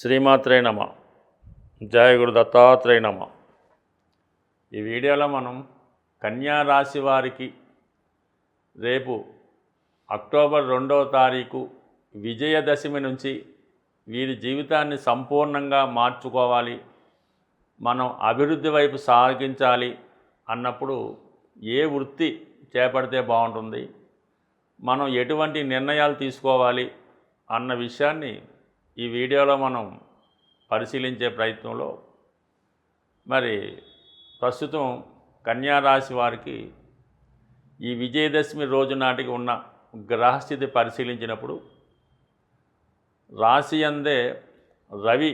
శ్రీమాత్రే నమ. జయ గురు దత్తాత్రేయ నమ. ఈ వీడియోలో మనం కన్యా రాశి వారికి రేపు అక్టోబర్ 2వ తారీఖు విజయదశమి నుంచి వీరి జీవితాన్ని సంపూర్ణంగా మార్చుకోవాలి, మనం అభివృద్ధి వైపు సాగించాలి అన్నప్పుడు ఏ వృత్తి చేపడితే బాగుంటుంది, మనం ఎటువంటి నిర్ణయాలు తీసుకోవాలి అన్న విషయాన్ని ఈ వీడియోలో మనం పరిశీలించే ప్రయత్నంలో మరి ప్రస్తుతం కన్యా రాశి వారికి ఈ విజయదశమి రోజు నాటికి ఉన్న గ్రహస్థితి పరిశీలించినప్పుడు రాశి అందే రవి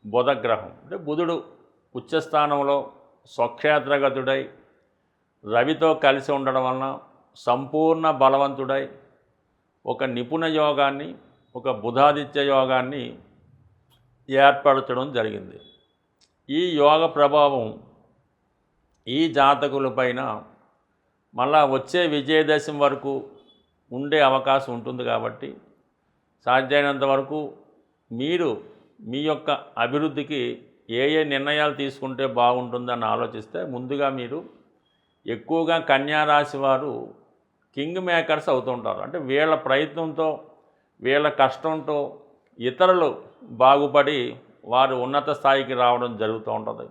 బుధ గ్రహం అంటే బుధుడు ఉచ్చస్థానంలో స్వక్షేత్రగతుడై రవితో కలిసి ఉండడం వలన సంపూర్ణ బలవంతుడై ఒక నిపుణ యోగాన్ని, ఒక బుధాదిత్య యోగాన్ని ఏర్పరచడం జరిగింది. ఈ యోగ ప్రభావం ఈ జాతకులపైన మళ్ళా వచ్చే విజయదశమి వరకు ఉండే అవకాశం ఉంటుంది. కాబట్టి సాధ్యమైనంత వరకు మీరు మీ యొక్క అభివృద్ధికి ఏ ఏ నిర్ణయాలు తీసుకుంటే బాగుంటుందని ఆలోచిస్తే ముందుగా మీరు ఎక్కువగా కన్యా రాశి వారు కింగ్ మేకర్స్ అవుతుంటారు. అంటే వీళ్ళ ప్రయత్నంతో, వీళ్ళ కష్టంతో ఇతరులు బాగుపడి వారు ఉన్నత స్థాయికి రావడం జరుగుతూ ఉంటుంది.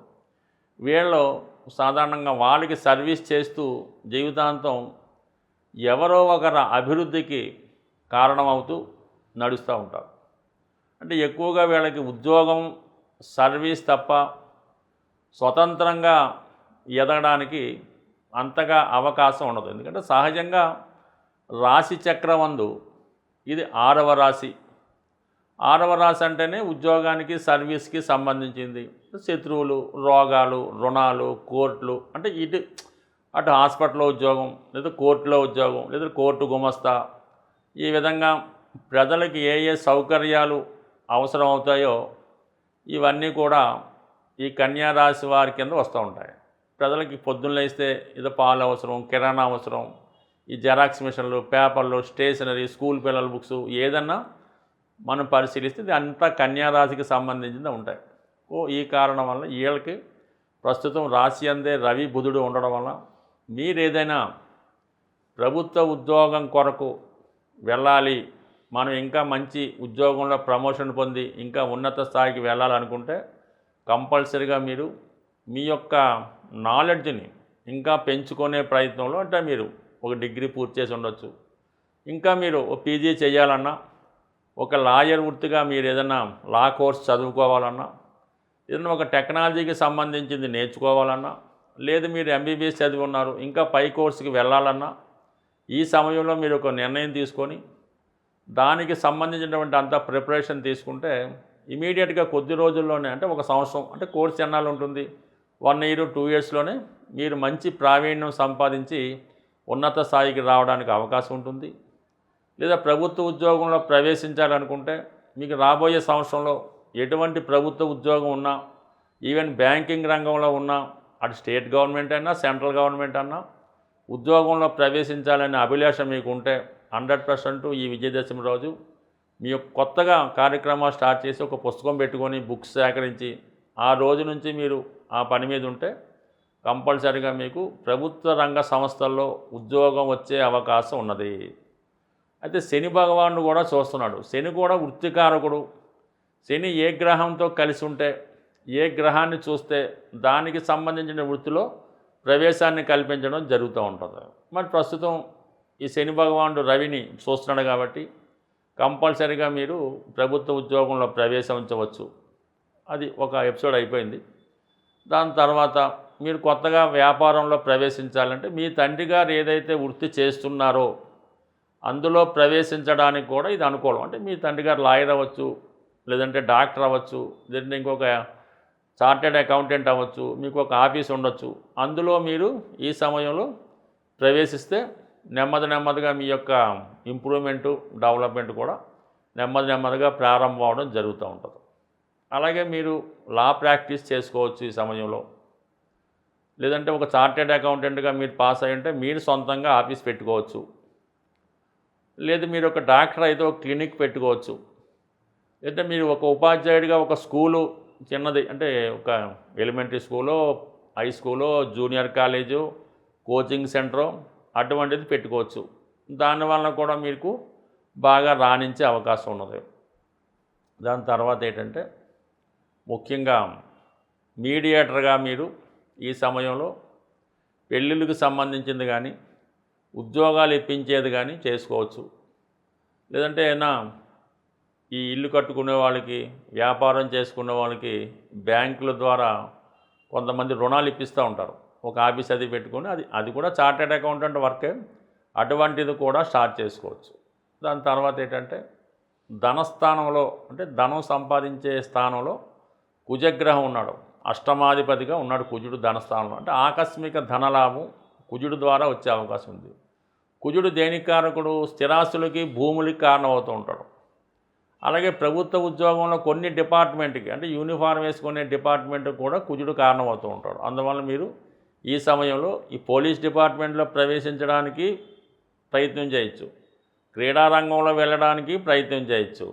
వీళ్ళు సాధారణంగా వాళ్ళకి సర్వీస్ చేస్తూ జీవితాంతం ఎవరో ఒకరి అభివృద్ధికి కారణమవుతూ నడుస్తూ ఉంటారు. అంటే ఎక్కువగా వీళ్ళకి ఉద్యోగం, సర్వీస్ తప్ప స్వతంత్రంగా ఎదగడానికి అంతగా అవకాశం ఉండదు. ఎందుకంటే సహజంగా రాశి చక్రమందు ఇది 6వ రాశి. 6వ రాశి అంటేనే ఉద్యోగానికి, సర్వీస్కి సంబంధించింది. శత్రువులు, రోగాలు, రుణాలు, కోర్టులు, అంటే అటు హాస్పిటల్లో ఉద్యోగం, లేదా కోర్టులో ఉద్యోగం, లేదా కోర్టు గుమస్తా, ఈ విధంగా ప్రజలకి ఏ ఏ సౌకర్యాలు అవసరం అవుతాయో ఇవన్నీ కూడా ఈ కన్యా రాశి వారి కింద వస్తూ ఉంటాయి. ప్రజలకి పొద్దున్న లేస్తే ఏదో పాలు అవసరం, కిరాణా అవసరం, ఈ జెరాక్స్ మిషన్లు, పేపర్లు, స్టేషనరీ, స్కూల్ పిల్లల బుక్స్ ఏదన్నా మనం పరిశీలిస్తే ఇది అంతా కన్యా రాశికి సంబంధించింది ఉంటాయి. ఈ కారణం వల్ల వీళ్ళకి ప్రస్తుతం రాశి అందే రవి బుధుడు ఉండడం వల్ల మీరు ఏదైనా ప్రభుత్వ ఉద్యోగం కొరకు వెళ్ళాలి, మనం ఇంకా మంచి ఉద్యోగంలో ప్రమోషన్ పొంది ఇంకా ఉన్నత స్థాయికి వెళ్ళాలనుకుంటే కంపల్సరీగా మీరు మీ యొక్క నాలెడ్జ్ని ఇంకా పెంచుకునే ప్రయత్నంలో, అంటే మీరు ఒక డిగ్రీ పూర్తి చేసి ఉండొచ్చు, ఇంకా మీరు ఒక పీజీ చేయాలన్నా, ఒక లాయర్ వృత్తిగా మీరు ఏదైనా లా కోర్స్ చదువుకోవాలన్నా, ఏదైనా ఒక టెక్నాలజీకి సంబంధించింది నేర్చుకోవాలన్నా, లేదు మీరు ఎంబీబీఎస్ చదివి ఉన్నారు ఇంకా పై కోర్సుకి వెళ్ళాలన్నా, ఈ సమయంలో మీరు ఒక నిర్ణయం తీసుకొని దానికి సంబంధించినటువంటి అంత ప్రిపరేషన్ తీసుకుంటే ఇమీడియట్గా కొద్ది రోజుల్లోనే, అంటే ఒక సంవత్సరం, అంటే కోర్స్ ఎన్నాళ్ళు ఉంటుంది, 1 year 2 yearsలోనే మీరు మంచి ప్రావీణ్యం సంపాదించి ఉన్నత స్థాయికి రావడానికి అవకాశం ఉంటుంది. లేదా ప్రభుత్వ ఉద్యోగంలో ప్రవేశించాలనుకుంటే మీకు రాబోయే సంవత్సరంలో ఎటువంటి ప్రభుత్వ ఉద్యోగం ఉన్నా, ఈవెన్ బ్యాంకింగ్ రంగంలో ఉన్నా, అటు స్టేట్ గవర్నమెంట్ అయినా సెంట్రల్ గవర్నమెంట్ అన్నా ఉద్యోగంలో ప్రవేశించాలనే అభిలాష మీకు ఉంటే 100% ఈ విజయదశమి రోజు మీ కొత్తగా కార్యక్రమాలు స్టార్ట్ చేసి ఒక పుస్తకం పెట్టుకొని బుక్స్ సేకరించి ఆ రోజు నుంచి మీరు ఆ పని మీద ఉంటే కంపల్సరీగా మీకు ప్రభుత్వ రంగ సంస్థల్లో ఉద్యోగం వచ్చే అవకాశం ఉన్నది. అయితే శని భగవానుడు కూడా చూస్తున్నాడు. శని కూడా వృత్తికారకుడు. శని ఏ గ్రహంతో కలిసి ఉంటే, ఏ గ్రహాన్ని చూస్తే దానికి సంబంధించిన వృత్తిలో ప్రవేశాన్ని కల్పించడం జరుగుతూ ఉంటుంది. మరి ప్రస్తుతం ఈ శని భగవానుడు రవిని చూస్తున్నాడు కాబట్టి కంపల్సరీగా మీరు ప్రభుత్వ ఉద్యోగంలో ప్రవేశించవచ్చు. అది ఒక ఎపిసోడ్ అయిపోయింది. దాని తర్వాత మీరు కొత్తగా వ్యాపారంలో ప్రవేశించాలంటే మీ తండ్రి గారు ఏదైతే వృత్తి చేస్తున్నారో అందులో ప్రవేశించడానికి కూడా ఇది అనుకూలం. అంటే మీ తండ్రి గారు లాయర్ అవ్వచ్చు, లేదంటే డాక్టర్ అవ్వచ్చు, లేదంటే ఇంకొక చార్టెడ్ అకౌంటెంట్ అవ్వచ్చు, మీకు ఒక ఆఫీస్ ఉండొచ్చు. అందులో మీరు ఈ సమయంలో ప్రవేశిస్తే నెమ్మదిగా మీ యొక్క ఇంప్రూవ్మెంటు, డెవలప్మెంట్ కూడా నెమ్మదిగా ప్రారంభం అవడం జరుగుతూ ఉంటుంది. అలాగే మీరు లా ప్రాక్టీస్ చేసుకోవచ్చు ఈ సమయంలో. లేదంటే ఒక చార్టెడ్ అకౌంటెంట్గా మీరు పాస్ అయ్యి ఉంటే మీరు సొంతంగా ఆఫీస్ పెట్టుకోవచ్చు. లేదు మీరు ఒక డాక్టర్ అయితే ఒక క్లినిక్ పెట్టుకోవచ్చు. అంటే మీరు ఒక ఉపాధ్యాయుడిగా ఒక స్కూలు చిన్నది అంటే ఒక ఎలిమెంటరీ స్కూలో, హై స్కూలో, జూనియర్ కాలేజు, కోచింగ్ సెంటరో అటువంటిది పెట్టుకోవచ్చు. దానివల్ల కూడా మీకు బాగా రాణించే అవకాశం ఉన్నది. దాని తర్వాత ఏంటంటే ముఖ్యంగా మీడియేటర్గా మీరు ఈ సమయంలో పెళ్ళిళ్ళకి సంబంధించింది కానీ, ఉద్యోగాలు ఇప్పించేది కానీ చేసుకోవచ్చు. లేదంటే ఏమైనా ఈ ఇల్లు కట్టుకునే వాళ్ళకి, వ్యాపారం చేసుకునే వాళ్ళకి బ్యాంకుల ద్వారా కొంతమంది రుణాలు ఇప్పిస్తూ ఉంటారు. ఒక ఆఫీస్ అది పెట్టుకొని అది కూడా చార్టెడ్ అకౌంటెంట్ వర్కే. అటువంటిది కూడా స్టార్ట్ చేసుకోవచ్చు. దాని తర్వాత ఏంటంటే ధనస్థానంలో అంటే ధనం సంపాదించే స్థానంలో కుజగ్రహం ఉన్నాడు. అష్టమాధిపతిగా ఉన్నాడు కుజుడు ధనస్థానంలో. అంటే ఆకస్మిక ధనలాభం కుజుడు ద్వారా వచ్చే అవకాశం ఉంది. కుజుడు దేనికి కారకుడు? స్థిరాస్తులకి, భూములకి కారణం అవుతూ ఉంటాడు. అలాగే ప్రభుత్వ ఉద్యోగంలో కొన్ని డిపార్ట్మెంట్కి అంటే యూనిఫారం వేసుకునే డిపార్ట్మెంట్ కూడా కుజుడు కారణం అవుతూ ఉంటాడు. అందువల్ల మీరు ఈ సమయంలో ఈ పోలీస్ డిపార్ట్మెంట్లో ప్రవేశించడానికి ప్రయత్నం చేయొచ్చు. క్రీడా రంగంలో వెళ్ళడానికి ప్రయత్నం చేయొచ్చు.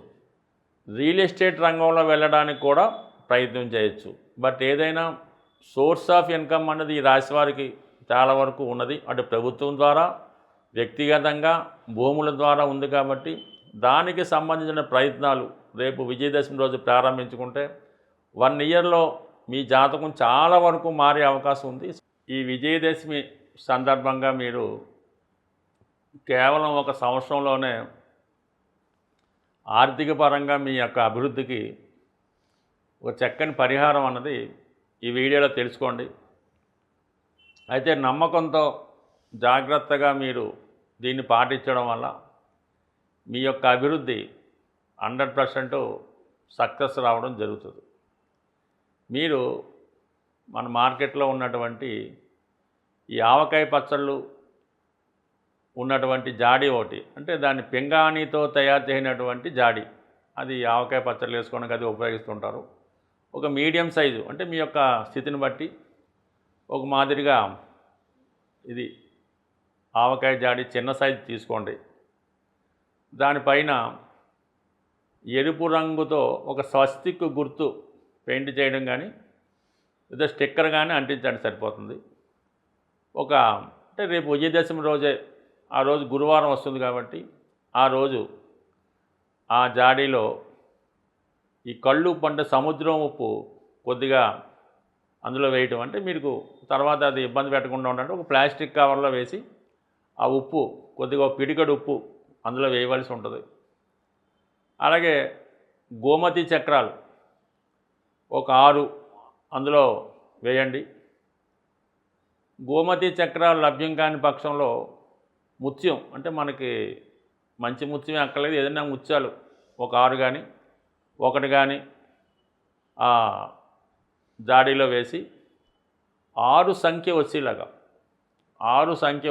రియల్ ఎస్టేట్ రంగంలో వెళ్ళడానికి కూడా ప్రయత్నం చేయొచ్చు. బట్ ఏదైనా సోర్స్ ఆఫ్ ఇన్కమ్ అన్నది ఈ రాశి వారికి చాలా వరకు ఉన్నది. అటు ప్రభుత్వం ద్వారా, వ్యక్తిగతంగా, భూముల ద్వారా ఉంది కాబట్టి దానికి సంబంధించిన ప్రయత్నాలు రేపు విజయదశమి రోజు ప్రారంభించుకుంటే 1 ఇయర్లో మీ జాతకం చాలా వరకు మారే అవకాశం ఉంది. ఈ విజయదశమి సందర్భంగా మీరు కేవలం ఒక సంవత్సరంలోనే ఆర్థిక పరంగా మీ యొక్క అభివృద్ధికి ఒక చక్కని పరిహారం అన్నది ఈ వీడియోలో తెలుసుకోండి. అయితే నమ్మకంతో జాగ్రత్తగా మీరు దీన్ని పాటించడం వల్ల మీ యొక్క అభివృద్ధి 100% సక్సెస్ రావడం జరుగుతుంది. మీరు మన మార్కెట్లో ఉన్నటువంటి ఈ ఆవకాయ పచ్చళ్ళు ఉన్నటువంటి జాడీ ఒకటి అంటే దాన్ని పింగాణితో తయారు చేయనటువంటి జాడీ, అది ఆవకాయ పచ్చళ్ళు వేసుకోవడానికి అది ఉపయోగిస్తుంటారు. ఒక మీడియం సైజు అంటే మీ యొక్క స్థితిని బట్టి ఒక మాదిరిగా ఇది ఆవకాయ జాడీ చిన్న సైజు తీసుకోండి. దానిపైన ఎరుపు రంగుతో ఒక స్వస్తిక్ గుర్తు పెయింట్ చేయడం కానీ లేదా స్టిక్కర్ కానీ అంటించండి సరిపోతుంది. అంటే రేపు విజయదశమి రోజే, ఆ రోజు గురువారం వస్తుంది కాబట్టి ఆ రోజు ఆ జాడీలో ఈ కళ్ళు ఉప్పు అంటే సముద్రం ఉప్పు కొద్దిగా అందులో వేయటం, అంటే మీకు తర్వాత అది ఇబ్బంది పెట్టకుండా ఉండాలంటే ఒక ప్లాస్టిక్ కవర్లో వేసి ఆ ఉప్పు కొద్దిగా పిడికడు ఉప్పు అందులో వేయవలసి ఉంటుంది. అలాగే గోమతి చక్రాలు ఒక 6 అందులో వేయండి. గోమతి చక్రాలు లభ్యం కాని పక్షంలో ముత్యం అంటే మనకి మంచి ముత్యమే అక్కర్లేదు, ఏదైనా ముత్యాలు ఒక 6 కానీ 1 కానీ ఆ జాడీలో వేసి 6 సంఖ్య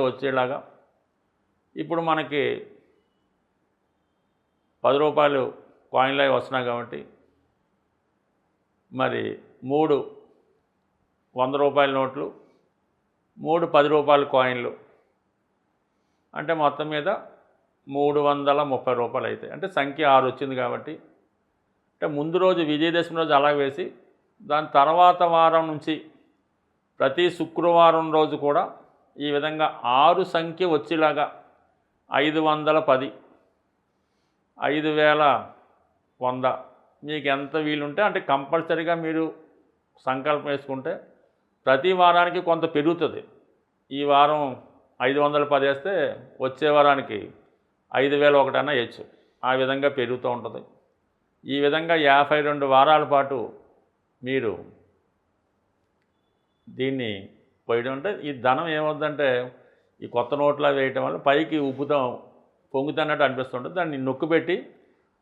వచ్చేలాగా ఇప్పుడు మనకి 10 రూపాయలు కాయిన్లు అవి వస్తున్నాయి కాబట్టి మరి 3 100 రూపాయల నోట్లు, 3 10 రూపాయల కాయిన్లు అంటే మొత్తం మీద 330 రూపాయలు అవుతాయి. అంటే సంఖ్య 6 వచ్చింది కాబట్టి అంటే ముందు రోజు విజయదశమి రోజు అలా వేసి దాని తర్వాత వారం నుంచి ప్రతి శుక్రవారం రోజు కూడా ఈ విధంగా 6 సంఖ్య వచ్చేలాగా 510, 5100 మీకు ఎంత వీలుంటే అంటే కంపల్సరీగా మీరు సంకల్పం వేసుకుంటే ప్రతి వారానికి కొంత పెరుగుతుంది. ఈ వారం 510 వేస్తే వచ్చే వారానికి 5001 అన్నా వేయచ్చు. ఆ విధంగా పెరుగుతూ ఉంటుంది. ఈ విధంగా 52 వారాల పాటు మీరు దీన్ని పోయడం అంటే ఈ ధనం ఏమవుతుందంటే ఈ కొత్త నోట్లా వేయటం వల్ల పైకి ఉబ్బుతాం పొంగుతున్నట్టు అనిపిస్తుంటుంది. దాన్ని నొక్కిపెట్టి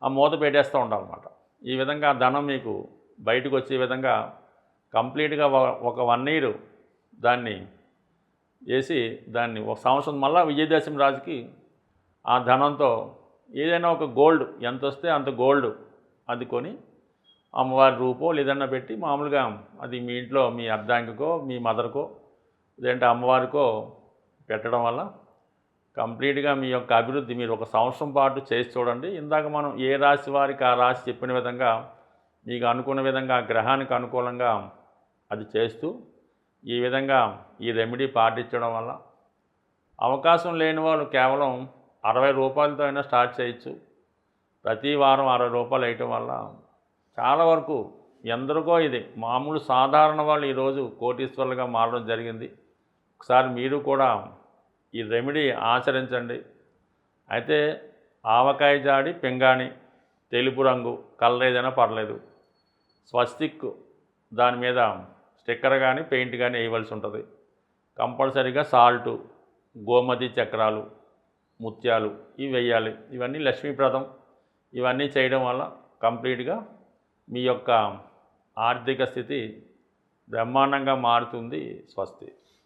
ఆ మూత పెట్టేస్తూ ఉండాలన్నమాట. ఈ విధంగా ధనం మీకు బయటకు వచ్చే విధంగా కంప్లీట్గా ఒక 1 ఇయర్ దాన్ని వేసి దాన్ని ఒక సంవత్సరం మళ్ళీ విజయదశమి రాజుకి ఆ ధనంతో ఏదైనా ఒక గోల్డ్ ఎంత వస్తే అంత గోల్డ్ అది కొని అమ్మవారి రూపో లేదన్నా పెట్టి మామూలుగా అది మీ ఇంట్లో మీ అర్ధాంగికో మీ మదర్కో లేదంటే అమ్మవారికో పెట్టడం వల్ల కంప్లీట్గా మీ యొక్క అభివృద్ధి మీరు ఒక సంవత్సరం పాటు చేసి చూడండి. ఇందాక మనం ఏ రాశి వారికి ఆ రాశి చెప్పిన విధంగా మీకు అనుకున్న విధంగా ఆ గ్రహానికి అనుకూలంగా అది చేస్తూ ఈ విధంగా ఈ రెమెడీ పాటించడం వల్ల అవకాశం లేని వాళ్ళు కేవలం 60 రూపాయలతో అయినా స్టార్ట్ చేయొచ్చు. ప్రతి వారం 60 రూపాయలు వేయటం వల్ల చాలా వరకు ఎందరికో ఇది మామూలు సాధారణ వాళ్ళు ఈరోజు కోటీశ్వరులుగా మారడం జరిగింది. ఒకసారి మీరు కూడా ఈ రెమెడీ ఆచరించండి. అయితే ఆవకాయ జాడి పింగాణి తెలుపు రంగు కలర్ ఏదైనా పర్లేదు, స్వస్తిక్ దాని మీద స్టిక్కర్ కానీ పెయింట్ కానీ వేయవలసి ఉంటుంది. కంపల్సరీగా సాల్టు, గోమతి చక్రాలు, ముత్యాలు ఇవి వేయాలి. ఇవన్నీ లక్ష్మీప్రదం. ఇవన్నీ చేయడం వల్ల కంప్లీట్గా మీ యొక్క ఆర్థిక స్థితి బ్రహ్మాండంగా మారుతుంది. స్వస్తి.